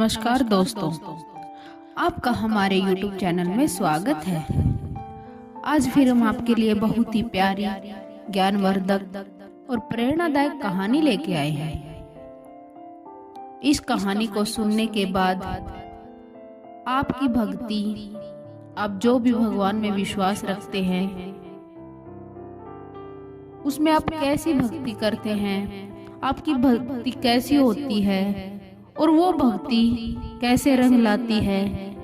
नमस्कार दोस्तों, आपका हमारे YouTube चैनल में स्वागत है। आज फिर हम आपके लिए बहुत ही प्यारी, ज्ञानवर्धक और प्रेरणादायक कहानी लेके आए हैं। इस कहानी को सुनने के बाद आपकी भक्ति, आप जो भी भगवान में विश्वास रखते हैं, उसमें आप कैसी भक्ति करते हैं, आपकी भक्ति कैसी होती है और वो भक्ति कैसे रंग लाती है,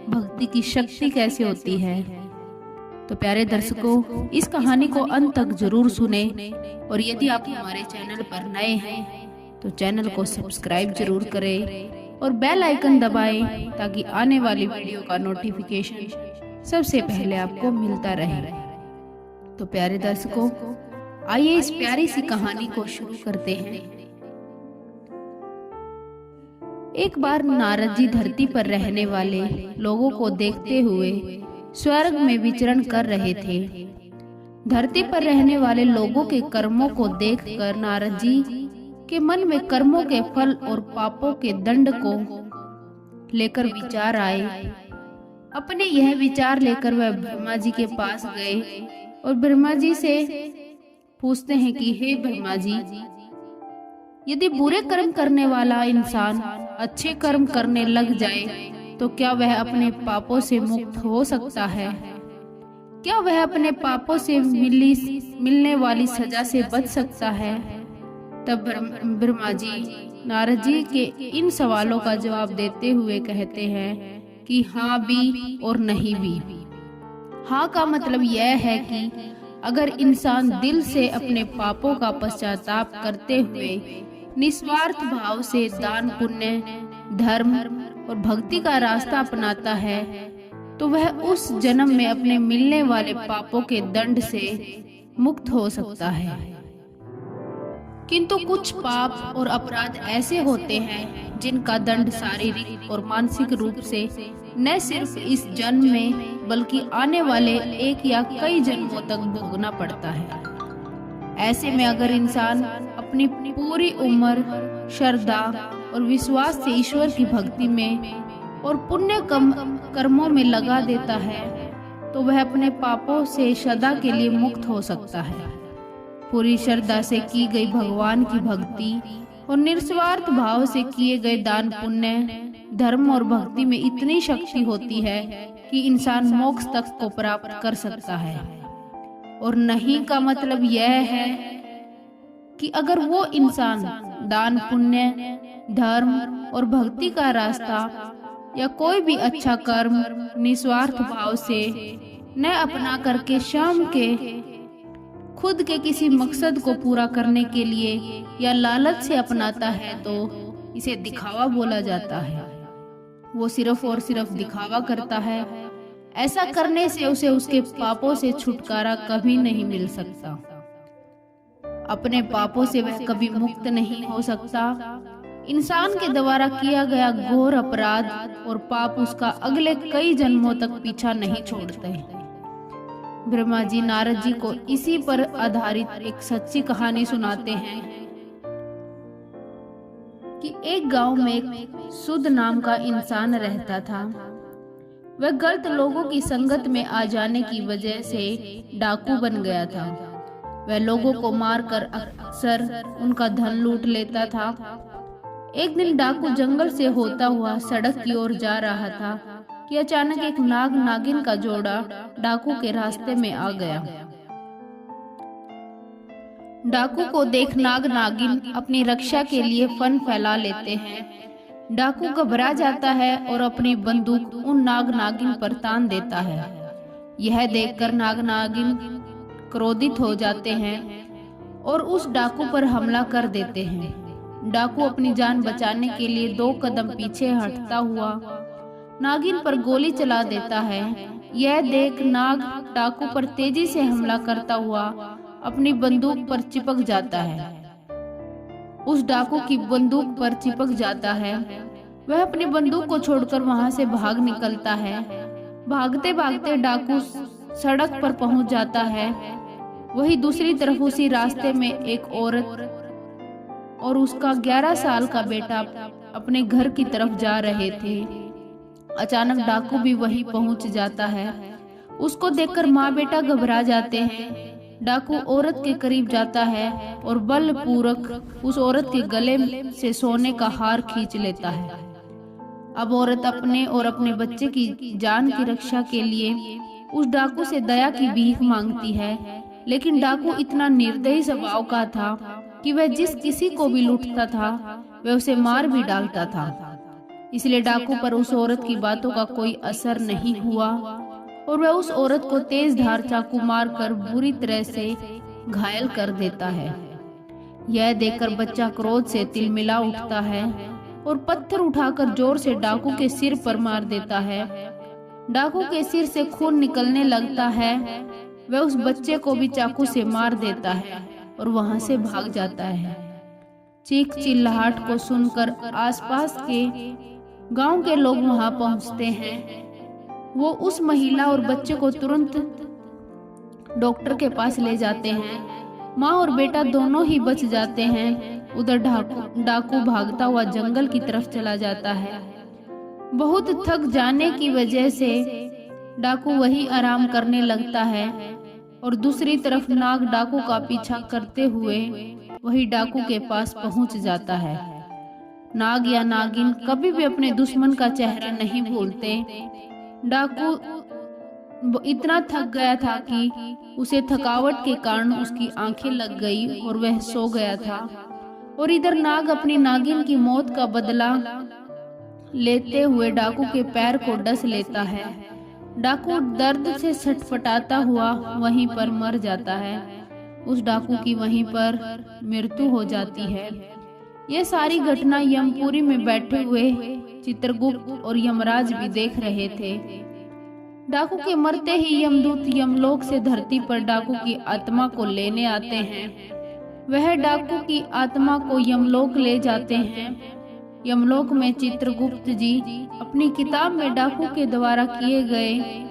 भक्ति की शक्ति कैसे होती है। तो प्यारे दर्शकों, इस कहानी को अंत तक जरूर सुने और यदि आप हमारे चैनल पर नए हैं तो चैनल को सब्सक्राइब जरूर करें और बेल आइकन दबाएं ताकि आने वाली वीडियो का नोटिफिकेशन सबसे पहले आपको मिलता रहे। तो प्यारे दर्शकों, आइए इस प्यारी सी कहानी को शुरू करते हैं। एक बार नारद जी धरती पर रहने वाले लोगों को देखते हुए स्वर्ग में विचरण कर रहे थे। धरती पर रहने वाले लोगों के कर्मों को देखकर नारद जी के मन में कर्मों के फल और पापों के दंड को लेकर विचार आए। अपने यह विचार लेकर वह ब्रह्मा जी के पास गए और ब्रह्मा जी से पूछते हैं कि हे ब्रह्मा जी, यदि बुरे कर्म करने वाला इंसान अच्छे कर्म करने लग जाए तो क्या वह अपने पापों से मुक्त हो सकता है? क्या वह अपने पापों से मिलने वाली सजा से बच सकता है? तब ब्रह्मा जी नारद जी के इन सवालों का जवाब देते हुए कहते हैं कि हाँ भी और नहीं भी। हाँ का मतलब यह है कि अगर इंसान दिल से अपने पापों का पश्चाताप करते हुए निस्वार्थ भाव से दान, पुण्य, धर्म और भक्ति का रास्ता अपनाता है तो वह उस जन्म में अपने मिलने वाले पापों के दंड से मुक्त हो सकता है। किंतु कुछ पाप और अपराध ऐसे होते हैं जिनका दंड शारीरिक और मानसिक रूप से न सिर्फ इस जन्म में बल्कि आने वाले एक या कई जन्मों तक भोगना पड़ता है। ऐसे में अगर इंसान अपनी पूरी उम्र श्रद्धा और विश्वास से ईश्वर की भक्ति में और पुण्य कर्मों में लगा देता है तो वह अपने पापों से सदा के लिए मुक्त हो सकता है। पूरी श्रद्धा से की गई भगवान की भक्ति और निस्वार्थ भाव से किए गए दान, पुण्य, धर्म और भक्ति में इतनी शक्ति होती है कि इंसान मोक्ष तक को प्राप्त कर सकता है। और नहीं का मतलब यह है कि अगर वो इंसान दान, पुण्य, धर्म और भक्ति का रास्ता या कोई भी अच्छा कर्म निस्वार्थ भाव से न अपना करके शाम के खुद के किसी मकसद को पूरा करने के लिए या लालच से अपनाता है तो इसे दिखावा बोला जाता है। वो सिर्फ और सिर्फ दिखावा करता है। ऐसा करने से उसे उसके पापों से छुटकारा कभी नहीं मिल सकता। अपने पापों से वह कभी मुक्त नहीं हो सकता। इंसान के द्वारा किया गया घोर अपराध और पाप उसका अगले कई जन्मों तक पीछा नहीं छोड़ते। ब्रह्मा जी नारद जी को इसी पर आधारित एक सच्ची कहानी सुनाते हैं कि एक गांव में एक सुध नाम का इंसान रहता था। वह गलत लोगों की संगत में आ जाने की वजह से डाकू बन गया था। वह लोगों को मारकर अक्सर उनका धन लूट लेता था। एक दिन डाकू जंगल से होता हुआ सड़क की ओर जा रहा था कि अचानक एक नाग नागिन का जोड़ा डाकू के रास्ते में आ गया। डाकू को देख नाग नागिन अपनी रक्षा के लिए फन फैला लेते हैं। डाकू घबरा जाता है और अपनी बंदूक उन नाग नागिन पर तान देता है। यह देखकर नाग नागिन क्रोधित हो जाते हैं और उस डाकू पर हमला कर देते हैं। डाकू अपनी जान बचाने के लिए 2 कदम पीछे हटता हुआ नागिन पर गोली चला देता है। यह देख नाग डाकू पर तेजी से हमला करता हुआ अपनी बंदूक पर चिपक जाता है। उस डाकू की बंदूक पर चिपक जाता है। वह अपनी बंदूक को छोड़कर वहां से भाग निकलता है। भागते भागते डाकू सड़क पर पहुंच जाता है। वहीं दूसरी तरफ उसी रास्ते में एक औरत और उसका 11 साल का बेटा अपने घर की तरफ जा रहे थे। अचानक डाकू भी वहीं पहुंच जाता है। उसको देखकर माँ बेटा घबरा जाते हैं। डाकू औरत के करीब जाता है और बलपूर्वक उस औरत के गले से सोने का हार खींच लेता है। अब औरत अपने और अपने बच्चे की जान की रक्षा के लिए उस डाकू से दया की भीख मांगती है, लेकिन डाकू इतना निर्दयी स्वभाव का था कि वह जिस किसी को भी लूटता था वह उसे मार भी डालता था। इसलिए डाकू पर उस औरत की बातों का कोई असर नहीं हुआ और वह उस औरत को तेज धार चाकू मारकर बुरी तरह से घायल कर देता है। यह देखकर बच्चा क्रोध से तिलमिला उठता है और पत्थर उठाकर जोर से डाकू के सिर पर मार देता है। डाकू के सिर से खून निकलने लगता है। वह उस बच्चे को भी चाकू से मार देता है और वहां से भाग जाता है। चीख चिल्लाहट को सुनकर आसपास के गांव के लोग वहां पहुंचते हैं। वो उस महिला और बच्चे को तुरंत डॉक्टर के पास ले जाते हैं। माँ और बेटा दोनों ही बच जाते हैं। उधर डाकू भागता हुआ जंगल की तरफ चला जाता है। बहुत थक जाने की वजह से डाकू वहीं आराम करने लगता है और दूसरी तरफ नाग डाकू का पीछा करते हुए वही डाकू के पास पहुंच जाता है। नाग या नागिन कभी भी अपने दुश्मन का चेहरा नहीं भूलते। डाकू इतना थक गया था कि उसे थकावट के कारण उसकी आंखें लग गई और वह सो गया था। और इधर नाग अपनी नागिन की मौत का बदला लेते हुए डाकू के पैर को डस लेता है। डाकू दर्द से छटपटाता हुआ वहीं पर मर जाता है। उस डाकू की वहीं पर मृत्यु हो जाती है। यह सारी घटना यमपुरी में बैठे हुए चित्रगुप्त और यमराज भी देख रहे थे। डाकू के मरते ही यमदूत यमलोक से धरती पर डाकू की आत्मा को लेने आते हैं। वह डाकू की आत्मा को यमलोक ले जाते हैं। यमलोक में चित्रगुप्त जी अपनी किताब में डाकू के द्वारा किए गए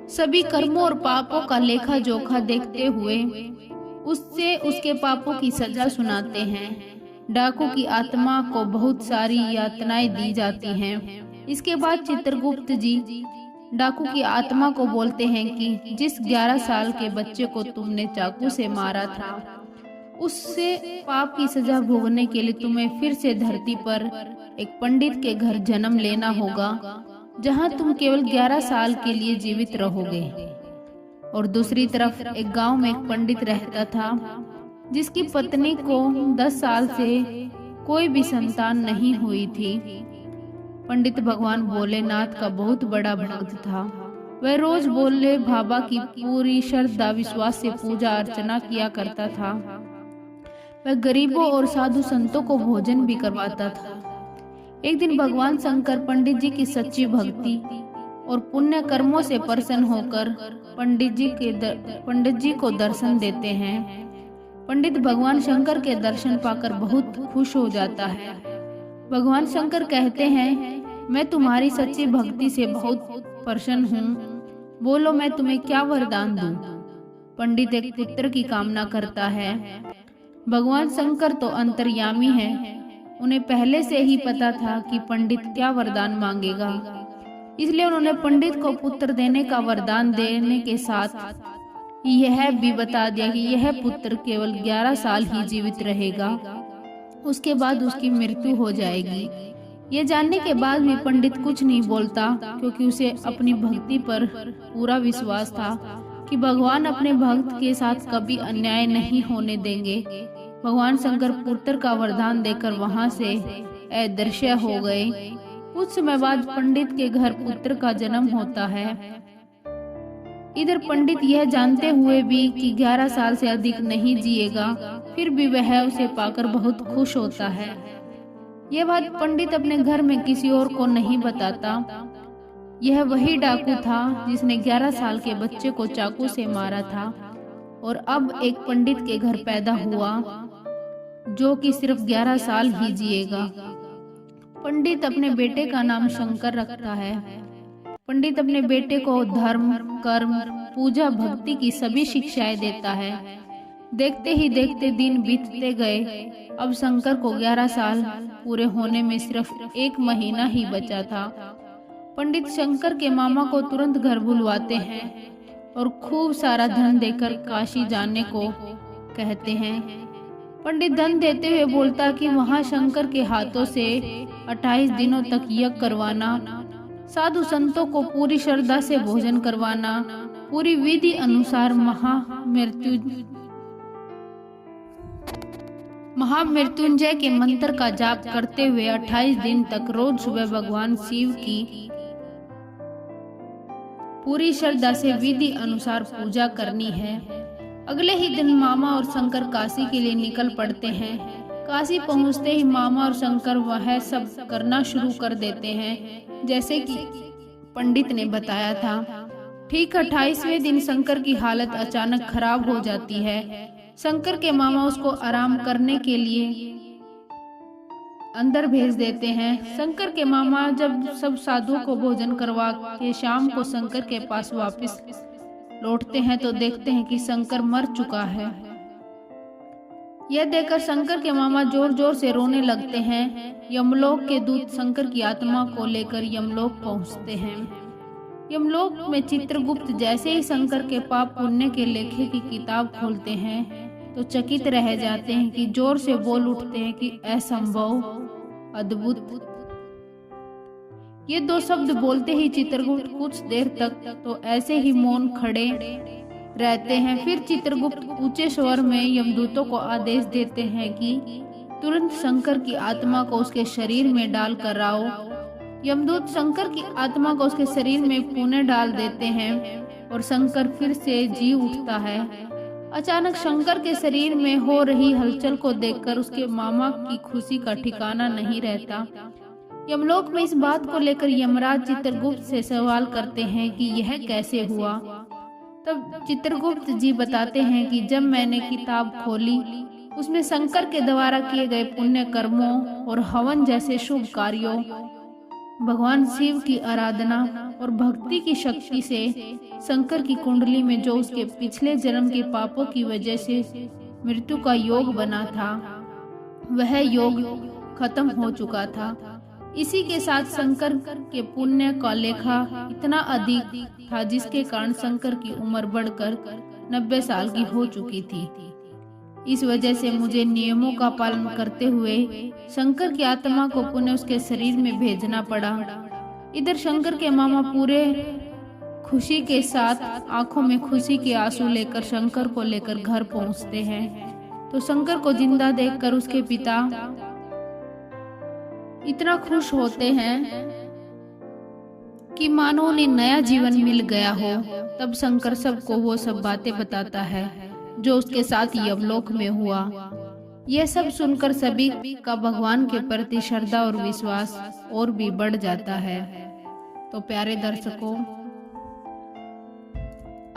सभी कर्मों और पापों का लेखा जोखा देखते हुए उससे उसके पापों की सजा सुनाते हैं। डाकू की आत्मा को बहुत सारी यातनाएं दी जाती हैं। इसके बाद चित्रगुप्त जी डाकू की आत्मा को बोलते हैं कि जिस 11 साल के बच्चे को तुमने चाकू से मारा था उससे पाप की सजा भोगने के लिए तुम्हें फिर से धरती पर एक पंडित के घर जन्म लेना होगा, जहां तुम केवल 11 साल के लिए जीवित रहोगे। और दूसरी तरफ एक गांव में एक पंडित रहता था जिसकी पत्नी को 10 साल से कोई भी संतान नहीं हुई थी। पंडित भगवान भोलेनाथ का बहुत बड़ा भक्त था। वह रोज भोले बाबा की पूरी श्रद्धा विश्वास से पूजा अर्चना किया करता था। वह गरीबों और साधु संतों को भोजन भी करवाता था। एक दिन भगवान शंकर पंडित जी की सच्ची भक्ति और पुण्य कर्मों से प्रसन्न होकर पंडित जी को दर्शन देते हैं। पंडित भगवान शंकर के दर्शन पाकर बहुत खुश हो जाता है। भगवान शंकर कहते हैं, मैं तुम्हारी सच्ची भक्ति से बहुत प्रसन्न हूँ। बोलो मैं तुम्हें क्या वरदान दूं? पंडित एक पुत्र की कामना करता है। भगवान शंकर तो अंतर्यामी हैं। उन्हें पहले से ही पता था कि पंडित क्या वरदान मांगेगा, इसलिए उन्होंने पंडित को पुत्र देने का वरदान देने के साथ यह भी बता दिया कि यह पुत्र केवल 11 साल ही जीवित रहेगा, उसके बाद उसकी मृत्यु हो जाएगी। ये जानने के बाद भी पंडित कुछ नहीं बोलता, क्योंकि उसे अपनी भक्ति पर पूरा विश्वास था कि भगवान अपने भक्त के साथ कभी अन्याय नहीं होने देंगे। भगवान शंकर पुत्र का वरदान देकर वहां से अदृश्य हो गए। कुछ समय बाद पंडित के घर पुत्र का जन्म होता है। इधर पंडित यह जानते हुए भी कि 11 साल से अधिक नहीं जिएगा, फिर भी वह उसे पाकर बहुत खुश होता है। यह बात पंडित अपने घर में किसी और को नहीं बताता। यह वही डाकू था जिसने 11 साल के बच्चे को चाकू से मारा था और अब एक पंडित के घर पैदा हुआ जो कि सिर्फ 11 साल ही जिएगा। पंडित अपने बेटे का नाम शंकर रखता है। पंडित अपने बेटे को धर्म, कर्म, पूजा, भक्ति की सभी शिक्षाएं देता है। देखते ही देखते दिन बीतते गए। अब शंकर को 11 साल पूरे होने में सिर्फ 1 महीना ही बचा था। पंडित शंकर के मामा को तुरंत घर बुलवाते हैं और खूब सारा धन देकर काशी जाने को कहते हैं। पंडित धन देते हुए बोलता कि वहां शंकर के हाथों से 28 दिनों तक यज्ञ करवाना, साधु संतों को पूरी श्रद्धा से भोजन करवाना, पूरी विधि अनुसार महामृत्युंजय के मंत्र का जाप करते हुए 28 दिन तक रोज सुबह भगवान शिव की पूरी श्रद्धा से विधि अनुसार पूजा करनी है। अगले ही दिन मामा और शंकर काशी के लिए निकल पड़ते हैं। काशी पहुंचते ही मामा और शंकर वह सब करना शुरू कर देते हैं जैसे कि पंडित ने बताया था। ठीक 28वें दिन शंकर की हालत अचानक खराब हो जाती है। शंकर के मामा उसको आराम करने के लिए अंदर भेज देते हैं। शंकर के मामा जब सब साधुओं को भोजन करवा के शाम को शंकर के पास वापस लौटते हैं तो देखते हैं कि शंकर मर चुका है। यह देखकर शंकर के मामा जोर जोर से रोने लगते हैं। यमलोक के दूत शंकर की आत्मा को लेकर यमलोक पहुंचते हैं। यमलोक में चित्रगुप्त जैसे ही शंकर के पाप पुण्य के लेखे की किताब खोलते हैं तो चकित रह जाते हैं कि जोर से बोल उठते हैं कि असंभव, अद्भुत। ये 2 शब्द बोलते ही चित्रगुप्त कुछ देर तक तो ऐसे ही मौन खड़े रहते हैं। फिर चित्रगुप्त ऊंचे स्वर में यमदूतों को आदेश देते हैं कि तुरंत शंकर की आत्मा को उसके शरीर में डाल कर आओ। यमदूत शंकर की आत्मा को उसके शरीर में पुनः डाल देते हैं और शंकर फिर से जी उठता है। अचानक शंकर के शरीर में हो रही हलचल को देखकर उसके मामा की खुशी का ठिकाना नहीं रहता। यमलोक में इस बात को लेकर यमराज चित्रगुप्त से सवाल करते हैं कि यह कैसे हुआ। तब चित्रगुप्त जी बताते हैं कि जब मैंने किताब खोली उसमें शंकर के द्वारा किए गए पुण्य कर्मों और हवन जैसे शुभ कार्यों, भगवान शिव की आराधना और भक्ति की शक्ति से शंकर की कुंडली में जो उसके पिछले जन्म के पापों की वजह से मृत्यु का योग बना था वह योग खत्म हो चुका था। इसी के साथ शंकर के पुण्य का लेखा इतना अधिक था जिसके कारण शंकर की उम्र बढ़कर 90 साल की हो चुकी थी। इस वजह से मुझे नियमों का पालन करते हुए शंकर की आत्मा को पुनः उसके शरीर में भेजना पड़ा। इधर शंकर के मामा पूरे खुशी के साथ आंखों में खुशी के आंसू लेकर शंकर को लेकर घर पहुंचते हैं तो शंकर को जिंदा देखकर उसके पिता इतना खुश होते हैं कि मानो उन्हें नया जीवन मिल गया हो। तब शंकर सबको वो सब बातें बताता है जो उसके साथ यमलोक में हुआ। यह सब सुनकर सभी का भगवान के प्रति श्रद्धा और विश्वास और भी बढ़ जाता है। तो प्यारे दर्शकों,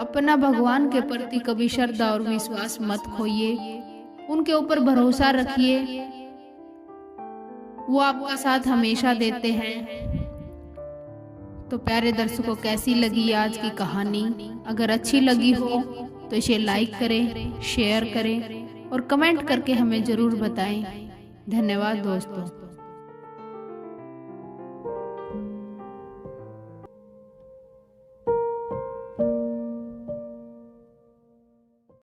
अपना भगवान के प्रति कभी श्रद्धा और विश्वास मत खोइए, उनके ऊपर भरोसा रखिए, वो आपका साथ हमेशा देते हैं। तो प्यारे दर्शकों, कैसी लगी आज की कहानी? अगर अच्छी लगी हो तो इसे लाइक करें, शेयर करें और कमेंट करके हमें जरूर बताएं। धन्यवाद दोस्तों।